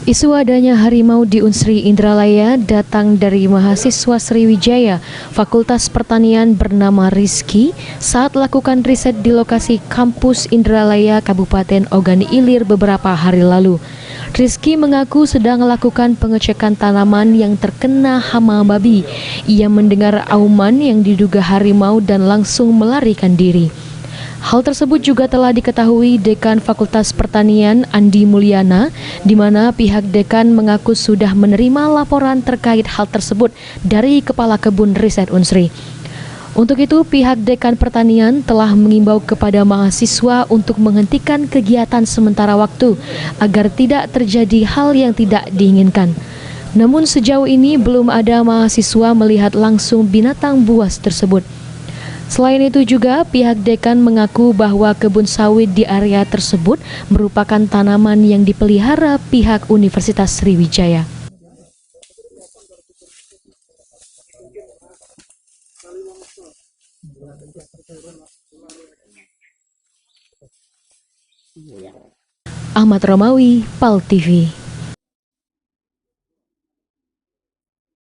Isu adanya harimau di Unsri Indralaya datang dari mahasiswa Sriwijaya Fakultas Pertanian bernama Rizky saat lakukan riset di lokasi kampus Indralaya Kabupaten Ogan Ilir beberapa hari lalu. Rizky mengaku sedang melakukan pengecekan tanaman yang terkena hama babi. Ia mendengar auman yang diduga harimau dan langsung melarikan diri. Hal tersebut juga telah diketahui Dekan Fakultas Pertanian Andi Mulyana, di mana pihak dekan mengaku sudah menerima laporan terkait hal tersebut dari Kepala Kebun Riset Unsri. Untuk itu, pihak Dekan Pertanian telah mengimbau kepada mahasiswa untuk menghentikan kegiatan sementara waktu agar tidak terjadi hal yang tidak diinginkan. Namun sejauh ini belum ada mahasiswa melihat langsung binatang buas tersebut. Selain itu juga pihak dekan mengaku bahwa kebun sawit di area tersebut merupakan tanaman yang dipelihara pihak Universitas Sriwijaya. Ahmad Romawi, PAL TV.